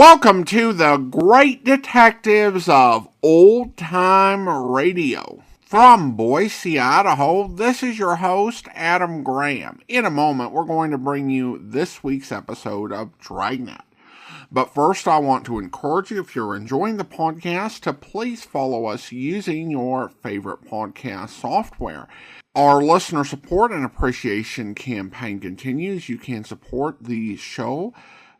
Welcome to the Great Detectives of Old Time Radio. From Boise, Idaho, this is your host, Adam Graham. In a moment, we're going to bring you this week's episode of Dragnet. But first, I want to encourage you, if you're enjoying the podcast, to please follow us using your favorite podcast software. Our listener support and appreciation campaign continues. You can support the show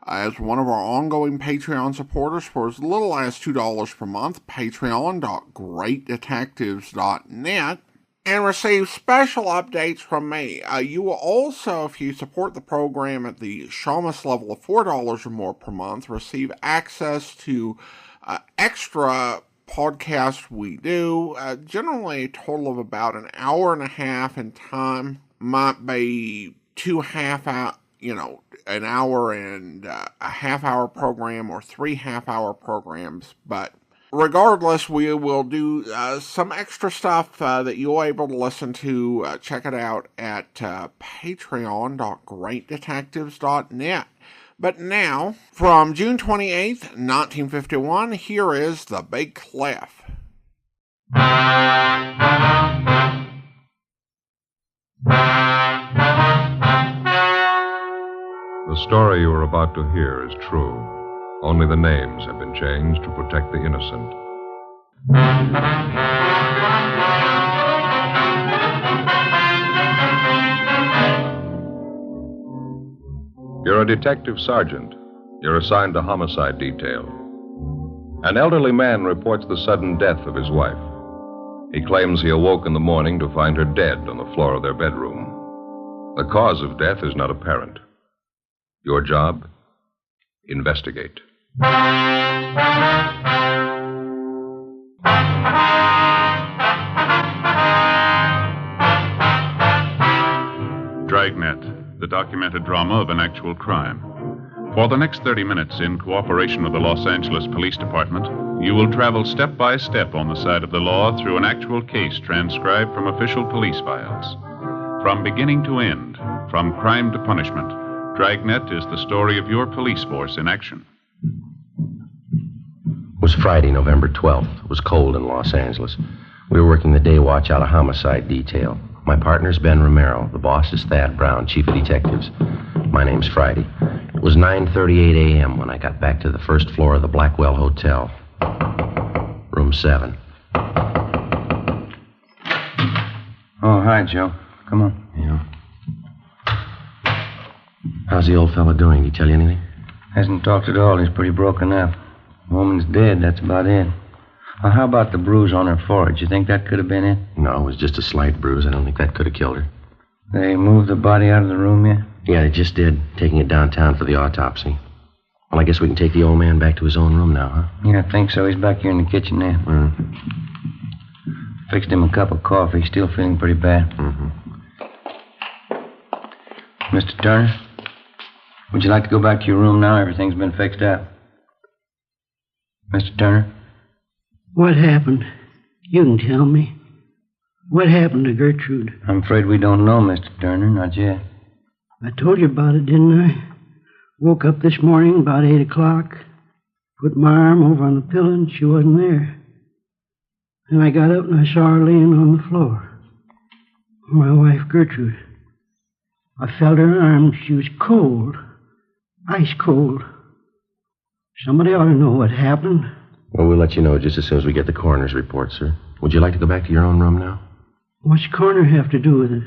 as one of our ongoing Patreon supporters for as little as $2 per month, patreon.greatdetectives.net, and receive special updates from me. You will also, if you support the program at the Shamus level of $4 or more per month, receive access to extra podcasts we do, generally a total of about an hour and a half in time, might be an hour and a half-hour program or 3 half-hour programs. But regardless, we will do some extra stuff that you're able to listen to. Check it out at patreon.greatdetectives.net. But now, from June 28th, 1951, here is The Big Cliff. The story you are about to hear is true. Only the names have been changed to protect the innocent. You're a detective sergeant. You're assigned to homicide detail. An elderly man reports the sudden death of his wife. He claims he awoke in the morning to find her dead on the floor of their bedroom. The cause of death is not apparent. Your job? Investigate. Dragnet, the documented drama of an actual crime. For the next 30 minutes, in cooperation with the Los Angeles Police Department, you will travel step by step on the side of the law through an actual case transcribed from official police files. From beginning to end, from crime to punishment, Dragnet is the story of your police force in action. It was Friday, November 12th. It was cold in Los Angeles. We were working the day watch out of homicide detail. My partner's Ben Romero. The boss is Thad Brown, chief of detectives. My name's Friday. It was 9:38 a.m. when I got back to the first floor of the Blackwell Hotel. Room 7. Oh, hi, Joe. Come on. Yeah. How's the old fellow doing? Did he tell you anything? Hasn't talked at all. He's pretty broken up. Woman's dead. That's about it. Well, how about the bruise on her forehead? You think that could have been it? No, it was just a slight bruise. I don't think that could have killed her. They moved the body out of the room yet? Yeah, they just did, taking it downtown for the autopsy. Well, I guess we can take the old man back to his own room now, huh? Yeah, I think so. He's back here in the kitchen there. Fixed him a cup of coffee. He's still feeling pretty bad. Mr. Turner, would you like to go back to your room now? Everything's been fixed up. Mr. Turner? What happened? You can tell me. What happened to Gertrude? I'm afraid we don't know, Mr. Turner. Not yet. I told you about it, didn't I? Woke up this morning about 8 o'clock. Put my arm over on the pillow and she wasn't there. And I got up and I saw her laying on the floor. My wife, Gertrude. I felt her arm. She was cold. Ice cold. Somebody ought to know what happened. Well, we'll let you know just as soon as we get the coroner's report, sir. Would you like to go back to your own room now? What's the coroner have to do with it?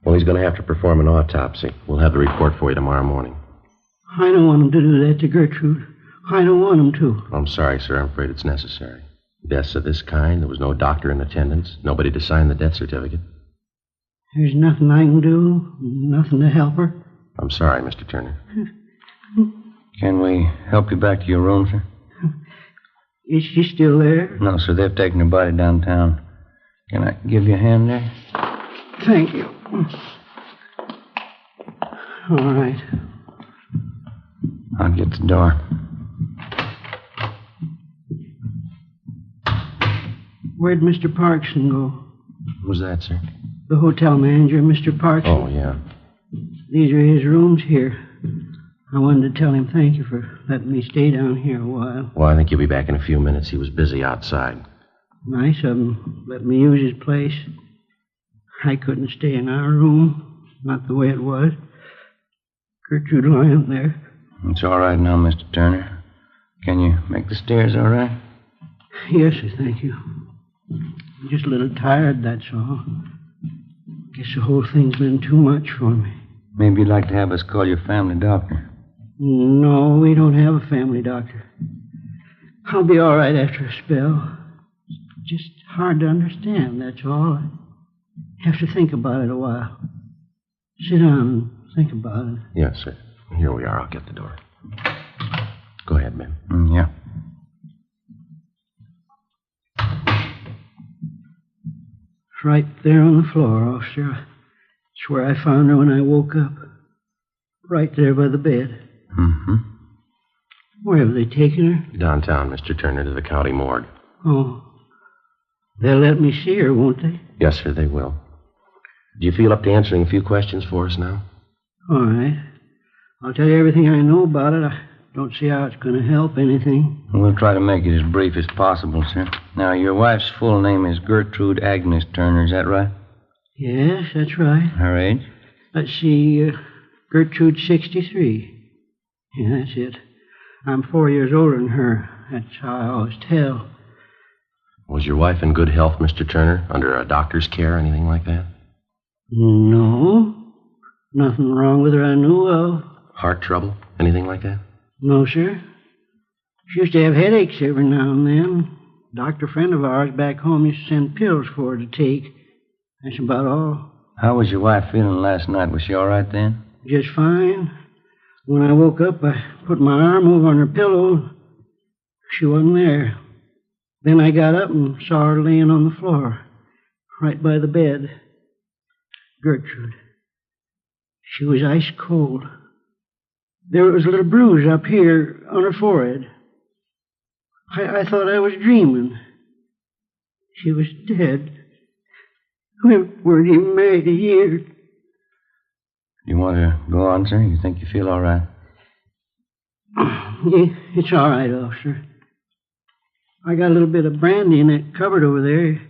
Well, he's going to have to perform an autopsy. We'll have the report for you tomorrow morning. I don't want him to do that to Gertrude. I don't want him to. I'm sorry, sir. I'm afraid it's necessary. Deaths of this kind, there was no doctor in attendance, nobody to sign the death certificate. There's nothing I can do, nothing to help her. I'm sorry, Mr. Turner. Can we help you back to your room, sir? Is she still there? No, sir. They've taken her body downtown. Can I give you a hand there? Thank you. All right. I'll get the door. Where'd Mr. Parkson go? Who's that, sir? The hotel manager, Mr. Parkson. Oh, yeah. These are his rooms here. I wanted to tell him thank you for letting me stay down here a while. Well, I think he'll be back in a few minutes. He was busy outside. Nice of him. Let me use his place. I couldn't stay in our room. Not the way it was. Gertrude lying there. It's all right now, Mr. Turner. Can you make the stairs all right? Yes, sir, thank you. I'm just a little tired, that's all. Guess the whole thing's been too much for me. Maybe you'd like to have us call your family doctor. No, we don't have a family doctor. I'll be all right after a spell. It's just hard to understand, that's all. I have to think about it a while. Sit down and think about it. Yes, sir. Here we are. I'll get the door. Go ahead, Ben. Yeah. It's right there on the floor, officer. It's where I found her when I woke up. Right there by the bed. Mm-hmm. Where have they taken her? Downtown, Mr. Turner, to the county morgue. Oh. They'll let me see her, won't they? Yes, sir, they will. Do you feel up to answering a few questions for us now? All right. I'll tell you everything I know about it. I don't see how it's going to help anything. We'll try to make it as brief as possible, sir. Now, your wife's full name is Gertrude Agnes Turner, is that right? Yes, that's right. Her age? Let's see, Gertrude, 63. Yeah, that's it. I'm 4 years older than her. That's how I always tell. Was your wife in good health, Mr. Turner? Under a doctor's care, anything like that? No. Nothing wrong with her I knew of. Heart trouble? Anything like that? No, sir. She used to have headaches every now and then. A doctor friend of ours back home used to send pills for her to take. That's about all. How was your wife feeling last night? Was she all right then? Just fine. When I woke up, I put my arm over on her pillow. She wasn't there. Then I got up and saw her laying on the floor, right by the bed. Gertrude. She was ice cold. There was a little bruise up here on her forehead. I thought I was dreaming. She was dead. We weren't even married a year. You want to go on, sir? You think you feel all right? Yeah, it's all right, officer. I got a little bit of brandy in that cupboard over there.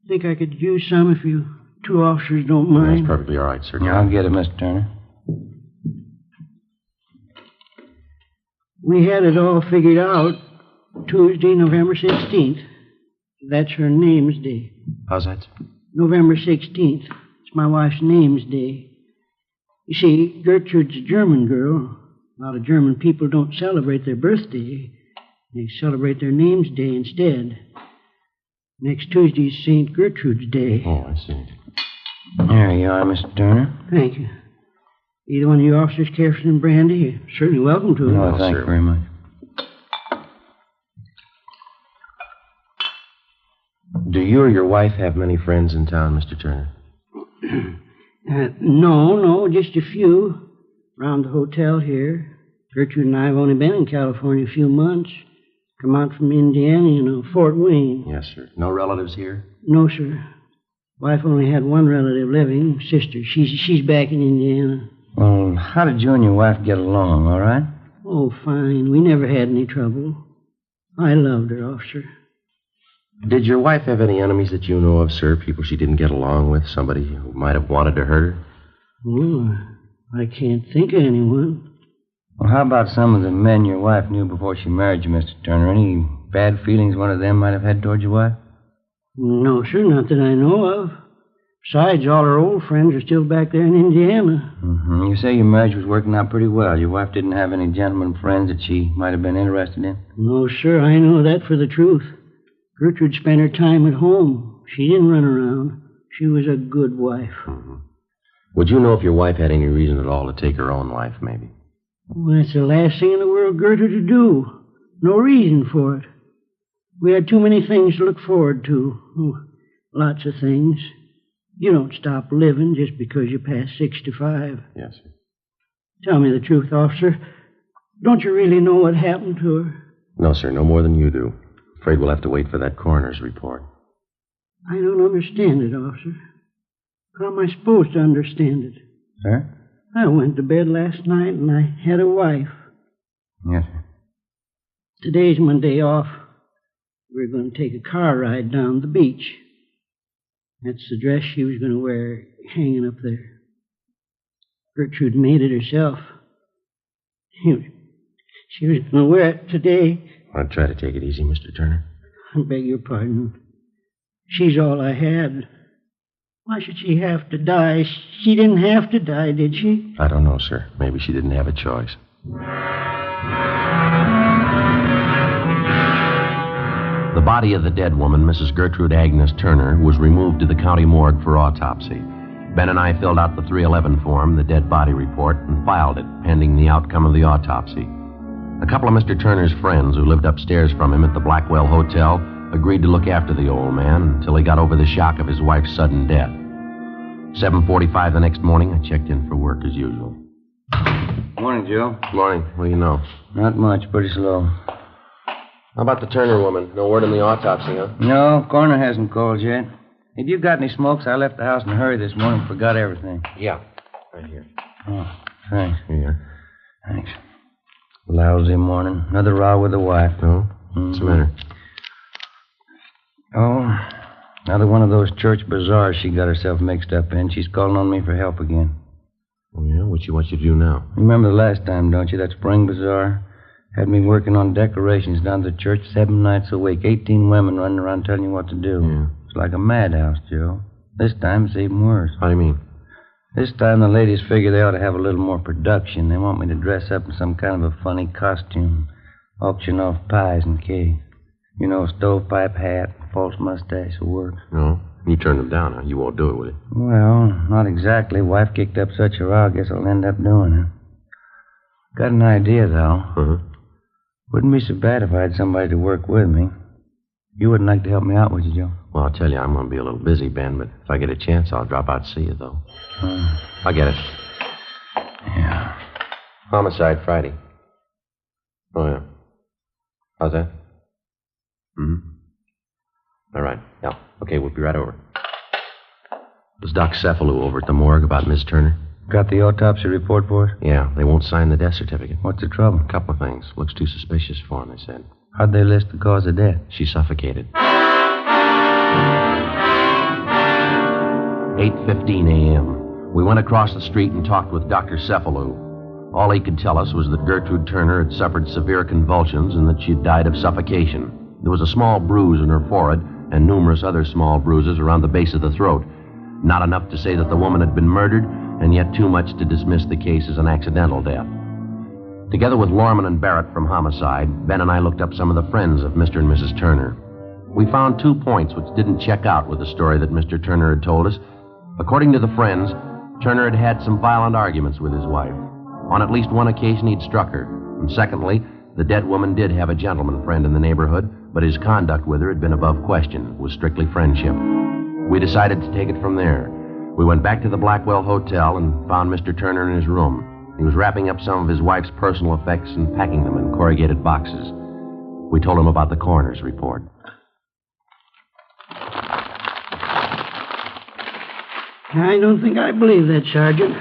Think I could use some if you two officers don't mind. That's perfectly all right, sir. Yeah, I'll get it, Mr. Turner. We had it all figured out Tuesday, November 16th. That's her name's day. How's that? November 16th. It's my wife's name's day. You see, Gertrude's a German girl. A lot of German people don't celebrate their birthday. They celebrate their name's day instead. Next Tuesday's St. Gertrude's Day. Oh, I see. There you are, Mr. Turner. Thank you. Either one of you officers care for some brandy? You're certainly welcome to it. No, thank you very much. Do you or your wife have many friends in town, Mr. Turner? No, just a few. Around the hotel here. Gertrude and I have only been in California a few months. Come out from Indiana, Fort Wayne. Yes, sir. No relatives here? No, sir. Wife only had one relative living, sister. She's back in Indiana. Well, how did you and your wife get along, all right? Oh, fine. We never had any trouble. I loved her, officer. Did your wife have any enemies that you know of, sir? People she didn't get along with? Somebody who might have wanted to hurt her? Oh, I can't think of anyone. Well, how about some of the men your wife knew before she married you, Mr. Turner? Any bad feelings one of them might have had toward your wife? No, sir, not that I know of. Besides, all her old friends are still back there in Indiana. Mm-hmm. You say your marriage was working out pretty well. Your wife didn't have any gentlemen friends that she might have been interested in? No, sir, I know that for the truth. Gertrude spent her time at home. She didn't run around. She was a good wife. Mm-hmm. Would you know if your wife had any reason at all to take her own life, maybe? Well, that's the last thing in the world Gertrude to do. No reason for it. We had too many things to look forward to. Oh, lots of things. You don't stop living just because you pass 65. Yes, sir. Tell me the truth, officer. Don't you really know what happened to her? No, sir, no more than you do. Afraid we'll have to wait for that coroner's report. I don't understand it, officer. How am I supposed to understand it? Sir? I went to bed last night and I had a wife. Yes, sir. Today's my day off. We're going to take a car ride down the beach. That's the dress she was going to wear hanging up there. Gertrude made it herself. She was going to wear it today. I'll try to take it easy, Mr. Turner. I beg your pardon. She's all I had. Why should she have to die? She didn't have to die, did she? I don't know, sir. Maybe she didn't have a choice. The body of the dead woman, Mrs. Gertrude Agnes Turner, was removed to the county morgue for autopsy. Ben and I filled out the 311 form, the dead body report, and filed it, pending the outcome of the autopsy. A couple of Mr. Turner's friends who lived upstairs from him at the Blackwell Hotel agreed to look after the old man until he got over the shock of his wife's sudden death. 7:45 the next morning, I checked in for work as usual. Morning, Joe. Morning. What do you know? Not much. Pretty slow. How about the Turner woman? No word on the autopsy, huh? No, coroner hasn't called yet. Have you got any smokes? I left the house in a hurry this morning. Forgot everything. Yeah. Right here. Oh, thanks. Here. Thanks. Lousy morning. Another row with the wife. No? What's the matter? Oh, another one of those church bazaars she got herself mixed up in. She's calling on me for help again. Oh, yeah? What you want you to do now? Remember the last time, don't you? That spring bazaar? Had me working on decorations down to the church 7 nights a week. 18 women running around telling you what to do. Yeah. It's like a madhouse, Joe. This time it's even worse. How do you mean? This time the ladies figure they ought to have a little more production. They want me to dress up in some kind of a funny costume. Auction off pies and cake. You know, stovepipe hat, false mustache will work. No? You turned them down, huh? You won't do it, will you? Well, not exactly. Wife kicked up such a row, I guess I'll end up doing it. Got an idea, though. Uh-huh. Wouldn't be so bad if I had somebody to work with me. You wouldn't like to help me out, would you, Joe? Well, I'll tell you, I'm going to be a little busy, Ben, but if I get a chance, I'll drop out to see you, though. I'll get it. Yeah. Homicide Friday. Oh, yeah. How's that? All right. Yeah. Okay, we'll be right over. Was Doc Cephalou over at the morgue about Miss Turner? Got the autopsy report for us? Yeah, they won't sign the death certificate. What's the trouble? A couple of things. Looks too suspicious for him, they said. How'd they list the cause of death? She suffocated. 8:15 a.m. We went across the street and talked with Dr. Cephalou. All he could tell us was that Gertrude Turner had suffered severe convulsions and that she had died of suffocation. There was a small bruise in her forehead and numerous other small bruises around the base of the throat. Not enough to say that the woman had been murdered, and yet too much to dismiss the case as an accidental death. Together with Lorman and Barrett from Homicide, Ben and I looked up some of the friends of Mr. and Mrs. Turner. We found 2 points which didn't check out with the story that Mr. Turner had told us. According to the friends, Turner had had some violent arguments with his wife. On at least one occasion, he'd struck her. And secondly, the dead woman did have a gentleman friend in the neighborhood, but his conduct with her had been above question. It was strictly friendship. We decided to take it from there. We went back to the Blackwell Hotel and found Mr. Turner in his room. He was wrapping up some of his wife's personal effects and packing them in corrugated boxes. We told him about the coroner's report. I don't think I believe that, Sergeant.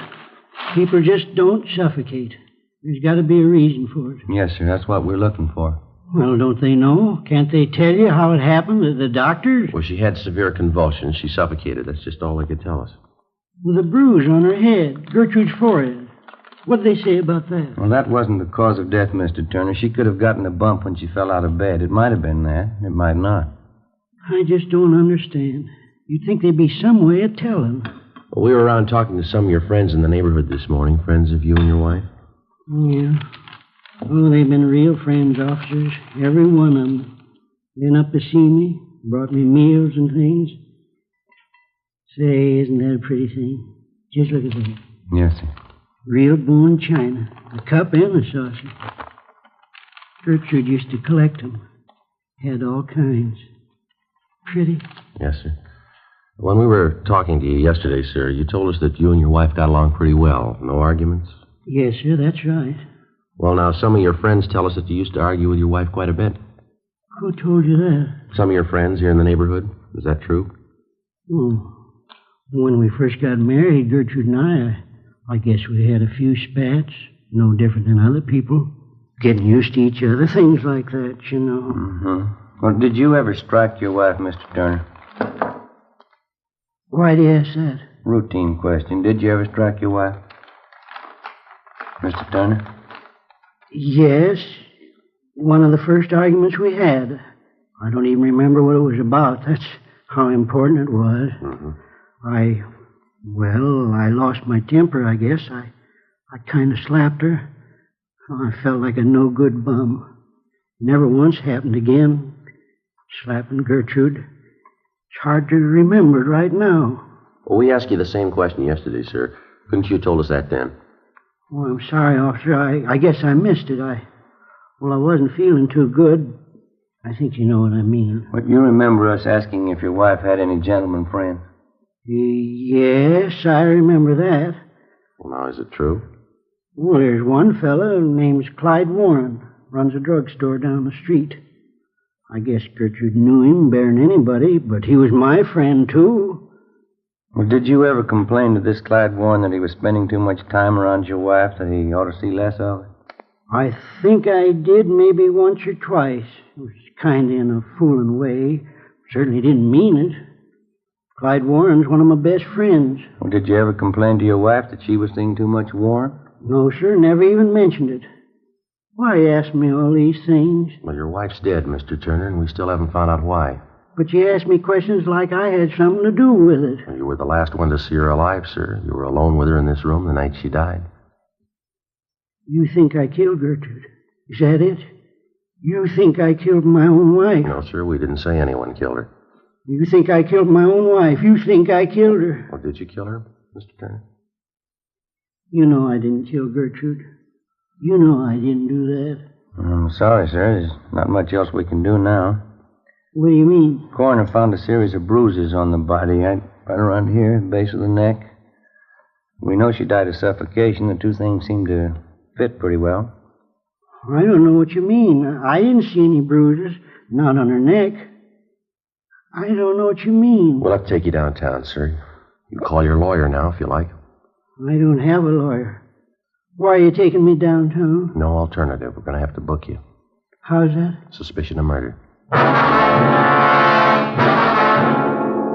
People just don't suffocate. There's got to be a reason for it. Yes, sir. That's what we're looking for. Well, don't they know? Can't they tell you how it happened? The doctors? Well, she had severe convulsions. She suffocated. That's just all they could tell us. With a bruise on her head, Gertrude's forehead. What'd they say about that? Well, that wasn't the cause of death, Mr. Turner. She could have gotten a bump when she fell out of bed. It might have been that. It might not. I just don't understand. You'd think there'd be some way of telling. Well, we were around talking to some of your friends in the neighborhood this morning. Friends of you and your wife? Yeah. Oh, they've been real friends, officers. Every one of them. Been up to see me, brought me meals and things. Say, isn't that a pretty thing? Just look at that. Yes, sir. Real born china. A cup and a saucer. Gertrude used to collect them. Had all kinds. Pretty. Yes, sir. When we were talking to you yesterday, sir, you told us that you and your wife got along pretty well. No arguments? Yes, sir, that's right. Well, now, some of your friends tell us that you used to argue with your wife quite a bit. Who told you that? Some of your friends here in the neighborhood. Is that true? Oh. When we first got married, Gertrude and I I guess we had a few spats, no different than other people. Getting used to each other, things like that, you know. Mm-hmm. Well, did you ever strike your wife, Mr. Turner? Why do you ask that? Routine question. Did you ever strike your wife? Mr. Turner? Yes. One of the first arguments we had. I don't even remember what it was about. That's how important it was. Mm-hmm. I lost my temper, I guess. I kind of slapped her. I felt like a no-good bum. Never once happened again. Slapping Gertrude. It's hard to remember it right now. Well, we asked you the same question yesterday, sir. Couldn't you have told us that then? Oh, I'm sorry, officer. I guess I missed it. I wasn't feeling too good. I think you know what I mean. But you remember us asking if your wife had any gentleman friends? Yes, I remember that. Well, now, is it true? Well, there's one fella named Clyde Warren. Runs a drugstore down the street. I guess Gertrude knew him better than anybody, but he was my friend, too. Well, did you ever complain to this Clyde Warren that he was spending too much time around your wife, that he ought to see less of her? I think I did maybe once or twice. It was kind of in a fooling way. Certainly didn't mean it. Clyde Warren's one of my best friends. Well, did you ever complain to your wife that she was seeing too much Warren? No, sir, never even mentioned it. Why ask me all these things? Well, your wife's dead, Mr. Turner, and we still haven't found out why. But you ask me questions like I had something to do with it. Well, you were the last one to see her alive, sir. You were alone with her in this room the night she died. You think I killed Gertrude? Is that it? You think I killed my own wife? No, sir, we didn't say anyone killed her. You think I killed my own wife? You think I killed her? Well, did you kill her, Mr. Turner? You know I didn't kill Gertrude. You know I didn't do that. I'm sorry, sir. There's not much else we can do now. What do you mean? The coroner found a series of bruises on the body, right around here, base of the neck. We know she died of suffocation. The two things seem to fit pretty well. I don't know what you mean. I didn't see any bruises, not on her neck. I don't know what you mean. We'll have to take you downtown, sir. You can call your lawyer now if you like. I don't have a lawyer. Why are you taking me downtown? No alternative. We're going to have to book you. How's that? Suspicion of murder.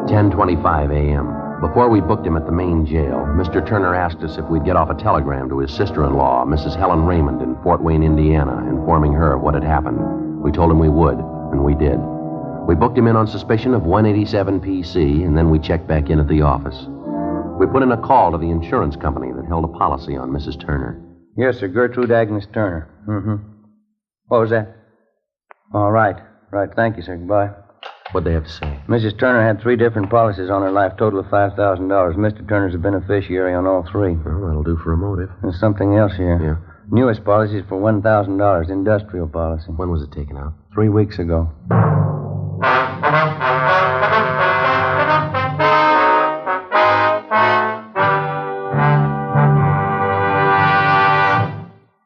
10:25 a.m. Before we booked him at the main jail, Mr. Turner asked us if we'd get off a telegram to his sister-in-law, Mrs. Helen Raymond, in Fort Wayne, Indiana, informing her of what had happened. We told him we would, and we did. We booked him in on suspicion of 187 PC, and then we checked back in at the office. We put in a call to the insurance company that held a policy on Mrs. Turner. Yes, sir. Gertrude Agnes Turner. Mm-hmm. What was that? All right. Right. Thank you, sir. Goodbye. What'd they have to say? Mrs. Turner had 3 different policies on her life, total of $5,000. Mr. Turner's a beneficiary on all 3. Well, that'll do for a motive. There's something else here. Yeah. Newest policy is for $1,000, industrial policy. When was it taken out? 3 weeks ago.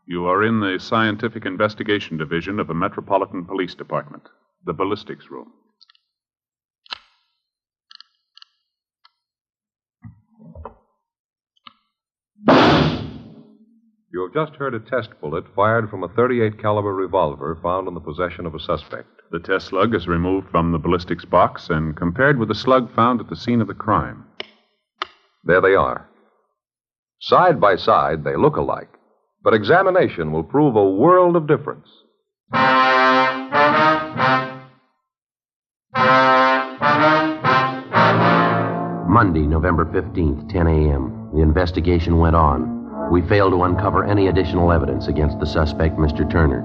You are in the Scientific Investigation Division of the Metropolitan Police Department, the ballistics room. You have just heard a test bullet fired from a .38 caliber revolver found in the possession of a suspect. The test slug is removed from the ballistics box and compared with the slug found at the scene of the crime. There they are. Side by side, they look alike, but examination will prove a world of difference. Monday, November 15th, 10 a.m. The investigation went on. We failed to uncover any additional evidence against the suspect, Mr. Turner.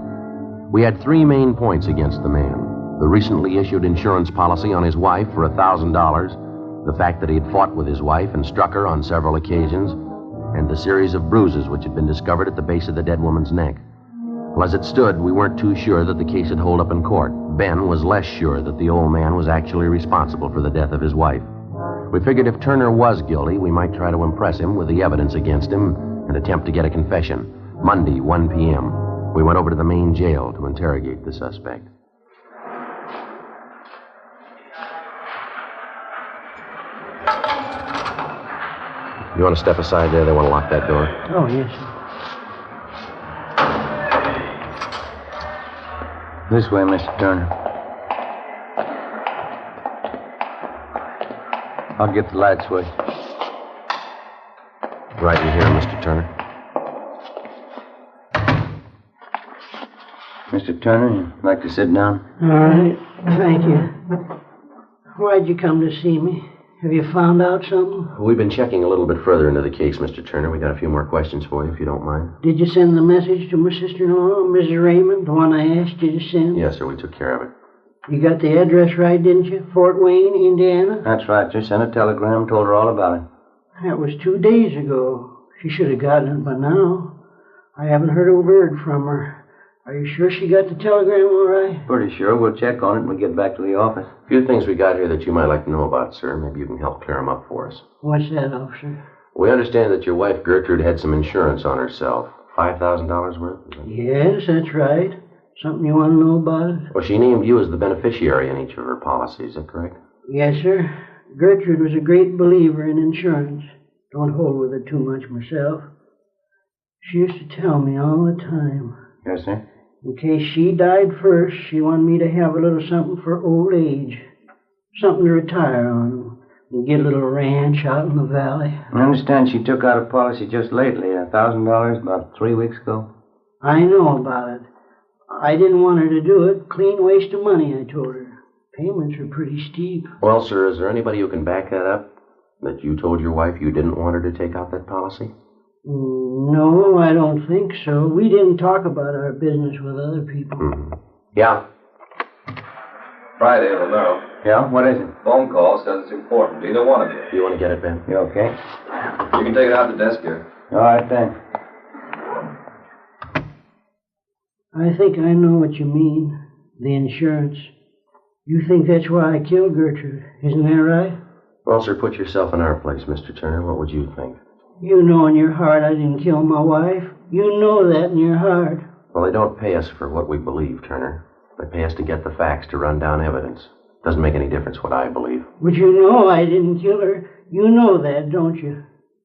We had 3 main points against the man. The recently issued insurance policy on his wife for $1,000, the fact that he had fought with his wife and struck her on several occasions, and the series of bruises which had been discovered at the base of the dead woman's neck. Well, as it stood, we weren't too sure that the case would hold up in court. Ben was less sure that the old man was actually responsible for the death of his wife. We figured if Turner was guilty, we might try to impress him with the evidence against him and attempt to get a confession. Monday, 1 p.m., we went over to the main jail to interrogate the suspect. You want to step aside there? They want to lock that door. Oh, yes, sir. This way, Mr. Turner. I'll get the light switch. Right in here, Mr. Turner. Mr. Turner, you'd like to sit down? All right. Thank you. Why'd you come to see me? Have you found out something? We've been checking a little bit further into the case, Mr. Turner. We got a few more questions for you, if you don't mind. Did you send the message to my sister-in-law, Mrs. Raymond, the one I asked you to send? Yes, sir. We took care of it. You got the address right, didn't you? Fort Wayne, Indiana? That's right. Just sent a telegram, told her all about it. That was 2 days ago. She should have gotten it by now. I haven't heard a word from her. Are you sure she got the telegram all right? Pretty sure. We'll check on it when we get back to the office. A few things we got here that you might like to know about, sir. Maybe you can help clear them up for us. What's that, officer? We understand that your wife, Gertrude, had some insurance on herself. $5,000 worth? Yes, that's right. Something you want to know about it? Well, she named you as the beneficiary in each of her policies. Is that correct? Yes, sir. Gertrude was a great believer in insurance. Don't hold with it too much myself. She used to tell me all the time. Yes, sir. In case she died first, she wanted me to have a little something for old age. Something to retire on. And get a little ranch out in the valley. I understand she took out a policy just lately, $1,000 about 3 weeks ago. I know about it. I didn't want her to do it. Clean waste of money, I told her. Payments are pretty steep. Well, sir, is there anybody who can back that up? That you told your wife you didn't want her to take out that policy? No, I don't think so. We didn't talk about our business with other people. Mm-hmm. Yeah. Friday, Romero. Yeah? What is it? Phone call says it's important. Either one of you. Do you want to get it, Ben? You okay? You can take it out the desk here. All right, thanks. I think I know what you mean. The insurance. You think that's why I killed Gertrude. Isn't that right? Well, sir, put yourself in our place, Mr. Turner. What would you think? You know in your heart I didn't kill my wife. You know that in your heart. Well, they don't pay us for what we believe, Turner. They pay us to get the facts, to run down evidence. Doesn't make any difference what I believe. But you know I didn't kill her. You know that, don't you?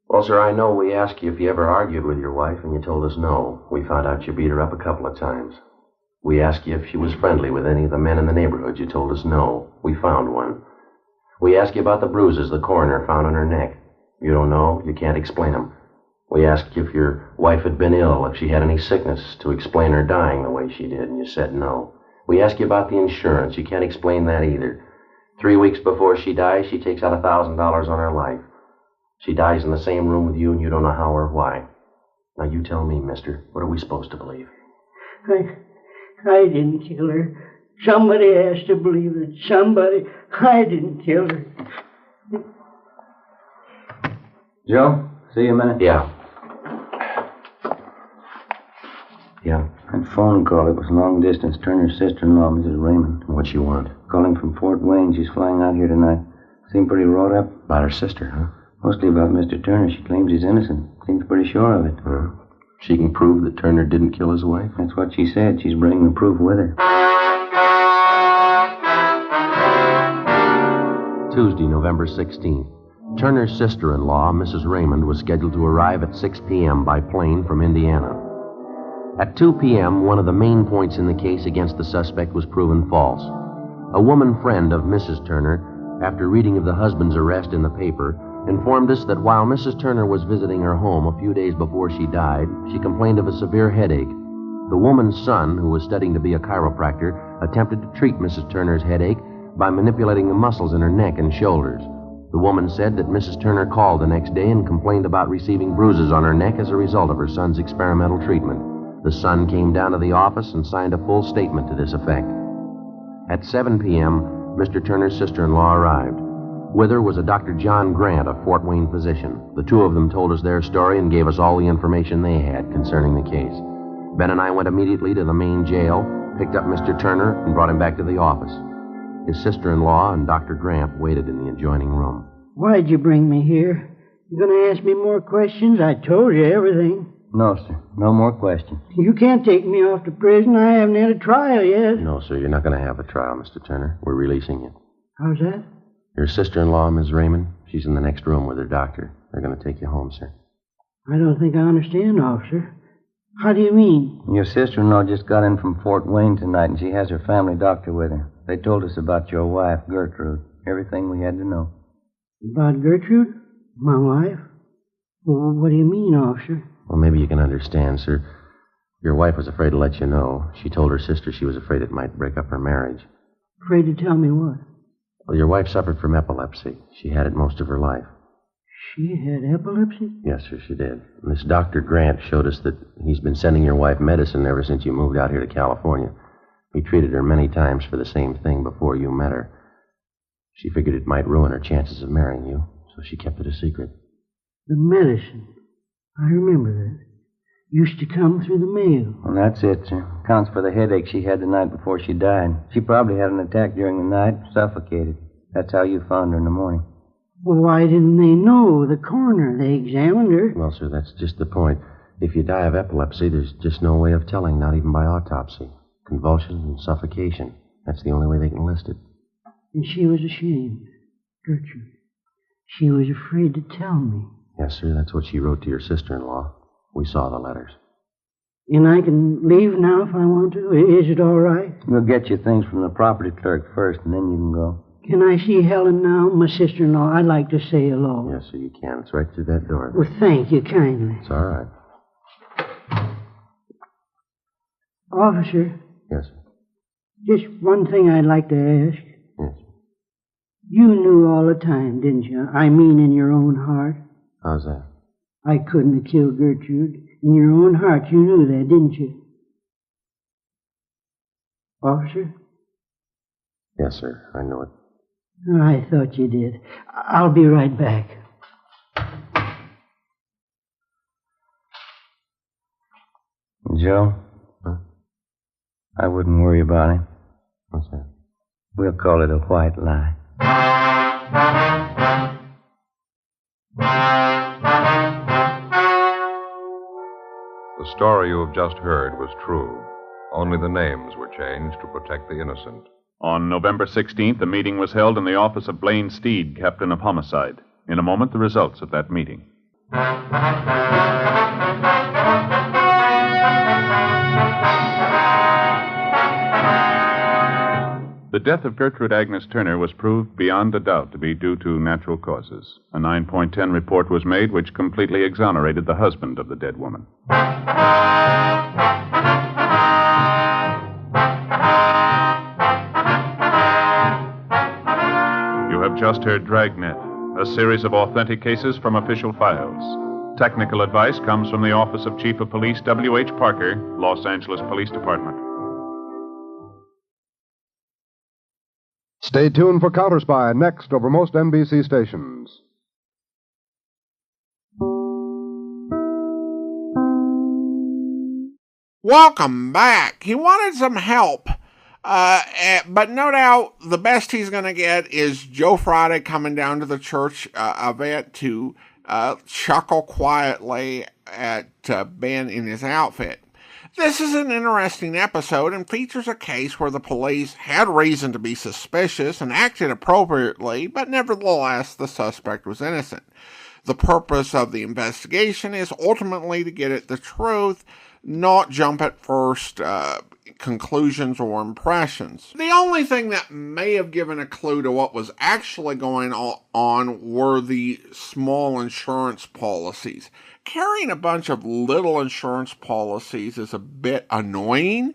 Well, sir, I know we asked you if you ever argued with your wife, and you told us no. We found out you beat her up a couple of times. We asked you if she was friendly with any of the men in the neighborhood. You told us no. We found one. We asked you about the bruises the coroner found on her neck. You don't know. You can't explain them. We asked you if your wife had been ill, if she had any sickness, to explain her dying the way she did, and you said no. We asked you about the insurance. You can't explain that either. 3 weeks before she dies, she takes out $1,000 on her life. She dies in the same room with you, and you don't know how or why. Now, you tell me, mister, what are we supposed to believe? I didn't kill her. Somebody has to believe it. Somebody. I didn't kill her. Joe, see you a minute? Yeah. Yeah. That phone call, it was long distance. Turner's sister-in-law, Mrs. Raymond. What you want? Calling from Fort Wayne. She's flying out here tonight. Seemed pretty wrought up. About her sister, huh? Mostly about Mr. Turner. She claims he's innocent. Seems pretty sure of it. She can prove that Turner didn't kill his wife? That's what she said. She's bringing the proof with her. Tuesday, November 16th. Turner's sister-in-law, Mrs. Raymond, was scheduled to arrive at 6 p.m. by plane from Indiana. At 2 p.m., one of the main points in the case against the suspect was proven false. A woman friend of Mrs. Turner, after reading of the husband's arrest in the paper, informed us that while Mrs. Turner was visiting her home a few days before she died, she complained of a severe headache. The woman's son, who was studying to be a chiropractor, attempted to treat Mrs. Turner's headache by manipulating the muscles in her neck and shoulders. The woman said that Mrs. Turner called the next day and complained about receiving bruises on her neck as a result of her son's experimental treatment. The son came down to the office and signed a full statement to this effect. At 7 p.m., Mr. Turner's sister-in-law arrived. With her was a Dr. John Grant, a Fort Wayne physician. The two of them told us their story and gave us all the information they had concerning the case. Ben and I went immediately to the main jail, picked up Mr. Turner, and brought him back to the office. His sister-in-law and Dr. Grant waited in the adjoining room. Why'd you bring me here? You gonna ask me more questions? I told you everything. No, sir. No more questions. You can't take me off to prison. I haven't had a trial yet. No, sir, you're not going to have a trial, Mr. Turner. We're releasing you. How's that? Your sister-in-law, Ms. Raymond, she's in the next room with her doctor. They're going to take you home, sir. I don't think I understand, officer. How do you mean? Your sister-in-law just got in from Fort Wayne tonight, and she has her family doctor with her. They told us about your wife, Gertrude. Everything we had to know. About Gertrude? My wife? Well, what do you mean, officer? Well, maybe you can understand, sir. Your wife was afraid to let you know. She told her sister she was afraid it might break up her marriage. Afraid to tell me what? Well, your wife suffered from epilepsy. She had it most of her life. She had epilepsy? Yes, sir, she did. And this Dr. Grant showed us that he's been sending your wife medicine ever since you moved out here to California. He treated her many times for the same thing before you met her. She figured it might ruin her chances of marrying you, so she kept it a secret. The medicine. I remember that. Used to come through the mail. Well, that's it, sir. Counts for the headache she had the night before she died. She probably had an attack during the night, suffocated. That's how you found her in the morning. Well, why didn't they know? The coroner, they examined her. Well, sir, that's just the point. If you die of epilepsy, there's just no way of telling, not even by autopsy. Convulsions and suffocation. That's the only way they can list it. And she was ashamed. Gertrude. She was afraid to tell me. Yes, sir, that's what she wrote to your sister-in-law. We saw the letters. And I can leave now if I want to? Is it all right? We'll get you things from the property clerk first, and then you can go. Can I see Helen now, my sister-in-law? I'd like to say hello. Yes, sir, you can. It's right through that door. Well, thank you kindly. It's all right. Officer. Yes, sir. Just one thing I'd like to ask. Yes. You knew all the time, didn't you? I mean in your own heart. How's that? I couldn't have killed Gertrude. In your own heart, you knew that, didn't you? Officer? Yes, sir, I know it. I thought you did. I'll be right back. Joe? Huh? I wouldn't worry about him. What's that? We'll call it a white lie. The story you have just heard was true. Only the names were changed to protect the innocent. On November 16th, a meeting was held in the office of Blaine Steed, captain of homicide. In a moment, the results of that meeting. The death of Gertrude Agnes Turner was proved beyond a doubt to be due to natural causes. A 9.10 report was made which completely exonerated the husband of the dead woman. You have just heard Dragnet, a series of authentic cases from official files. Technical advice comes from the Office of Chief of Police W.H. Parker, Los Angeles Police Department. Stay tuned for Counterspy next over most NBC stations. Welcome back. He wanted some help, but no doubt the best he's going to get is Joe Friday coming down to the church event to chuckle quietly at Ben in his outfit. This is an interesting episode and features a case where the police had reason to be suspicious and acted appropriately, but nevertheless the suspect was innocent. The purpose of the investigation is ultimately to get at the truth, not jump at first conclusions or impressions. The only thing that may have given a clue to what was actually going on were the small insurance policies. Carrying a bunch of little insurance policies is a bit annoying,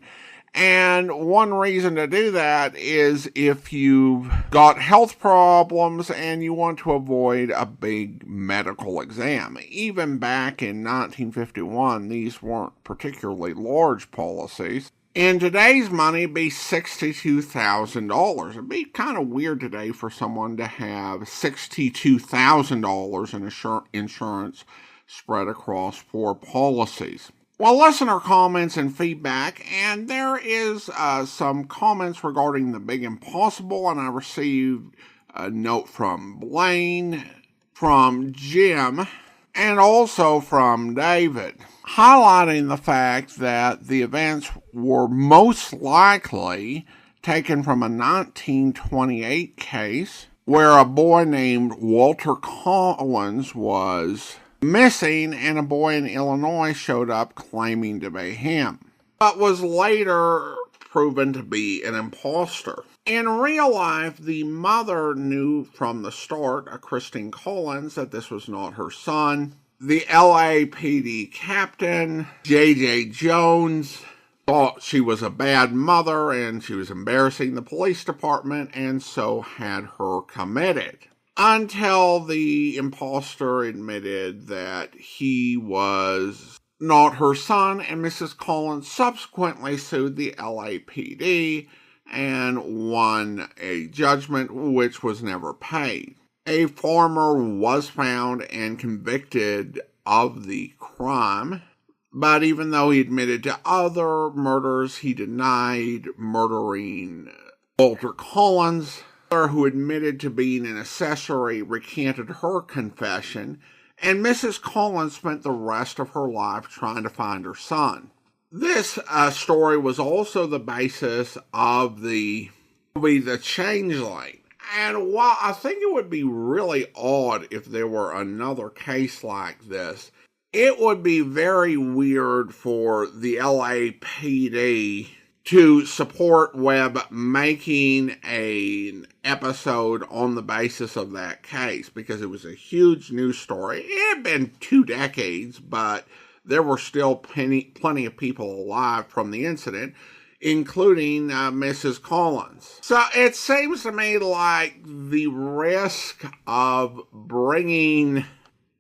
and one reason to do that is if you've got health problems and you want to avoid a big medical exam. Even back in 1951, these weren't particularly large policies. In today's money, it'd be $62,000. It'd be kind of weird today for someone to have $62,000 in insurance spread across 4 policies. Well, listener comments and feedback, and there is some comments regarding the Big Impossible, and I received a note from Blaine, from Jim, and also from David, highlighting the fact that the events were most likely taken from a 1928 case, where a boy named Walter Collins was missing, and a boy in Illinois showed up claiming to be him, but was later proven to be an imposter. In real life, the mother knew from the start, Christine Collins, that this was not her son. The LAPD captain, J.J. Jones, thought she was a bad mother and she was embarrassing the police department, and so had her committed. Until the imposter admitted that he was not her son, and Mrs. Collins subsequently sued the LAPD and won a judgment which was never paid. A farmer was found and convicted of the crime, but even though he admitted to other murders, he denied murdering Walter Collins, who admitted to being an accessory, recanted her confession, and Mrs. Collins spent the rest of her life trying to find her son. This story was also the basis of the movie The Changeling. And while I think it would be really odd if there were another case like this, it would be very weird for the LAPD to support Webb making an episode on the basis of that case, because it was a huge news story. It had been 2 decades, but there were still plenty of people alive from the incident, including Mrs. Collins. So it seems to me like the risk of bringing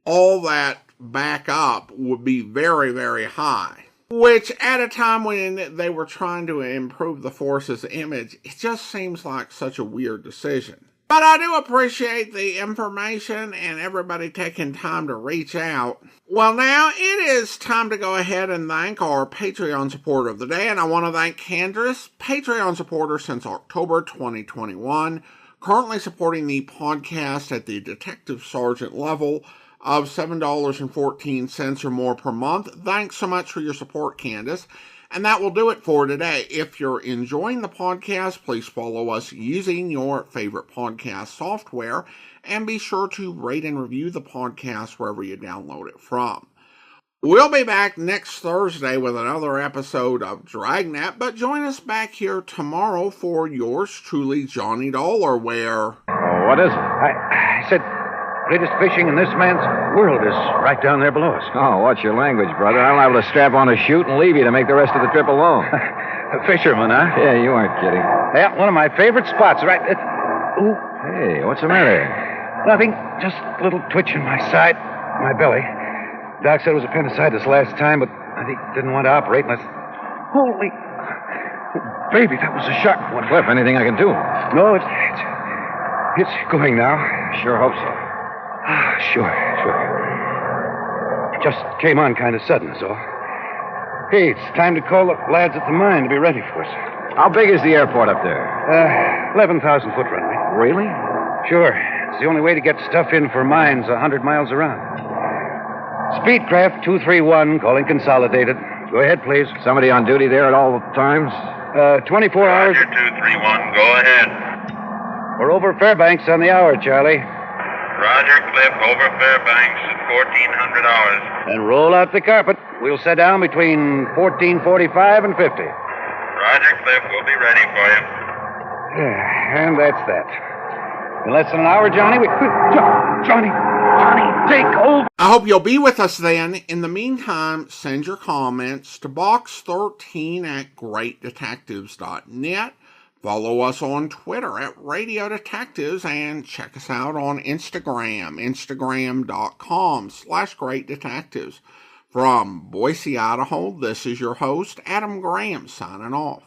all that back up would be very, very high. Which, at a time when they were trying to improve the force's image, it just seems like such a weird decision. But I do appreciate the information and everybody taking time to reach out. Well, now it is time to go ahead and thank our Patreon supporter of the day. And I want to thank Candace, Patreon supporter since October 2021, currently supporting the podcast at the Detective Sergeant level of $7.14 or more per month. Thanks so much for your support, Candace. And that will do it for today. If you're enjoying the podcast, please follow us using your favorite podcast software, and be sure to rate and review the podcast wherever you download it from. We'll be back next Thursday with another episode of Dragnet, but join us back here tomorrow for yours truly, Johnny Dollar, where... Oh, what is it? I said... greatest fishing in this man's world is right down there below us. Oh, what's your language, brother? I'm liable to strap on a chute and leave you to make the rest of the trip alone. A fisherman, huh? Yeah, you aren't kidding. Yeah, one of my favorite spots, right? Ooh. Hey, what's the matter? Nothing. Just a little twitch in my side, my belly. Doc said it was appendicitis last time, but I think didn't want to operate unless... Holy... Baby, that was a sharp one. Cliff, anything I can do? No, it's going now. Sure hope so. Sure. It just came on kind of sudden, so. Hey, it's time to call the lads at the mine to be ready for us. How big is the airport up there? 11,000-foot runway. Really? Sure. It's the only way to get stuff in for mines 100 miles around. Speedcraft 231, calling Consolidated. Go ahead, please. Somebody on duty there at all times? 24 hours. Roger, 231, go ahead. We're over Fairbanks on the hour, Charlie. Roger, Cliff, over Fairbanks at 1400 hours. And roll out the carpet. We'll set down between 14:45 and 50. Roger, Cliff, we'll be ready for you. And that's that. In less than an hour, Johnny, Johnny, take over. I hope you'll be with us then. In the meantime, send your comments to box13@greatdetectives.net. Follow us on Twitter at Radio Detectives, and check us out on Instagram, instagram.com/greatdetectives. From Boise, Idaho, this is your host, Adam Graham, signing off.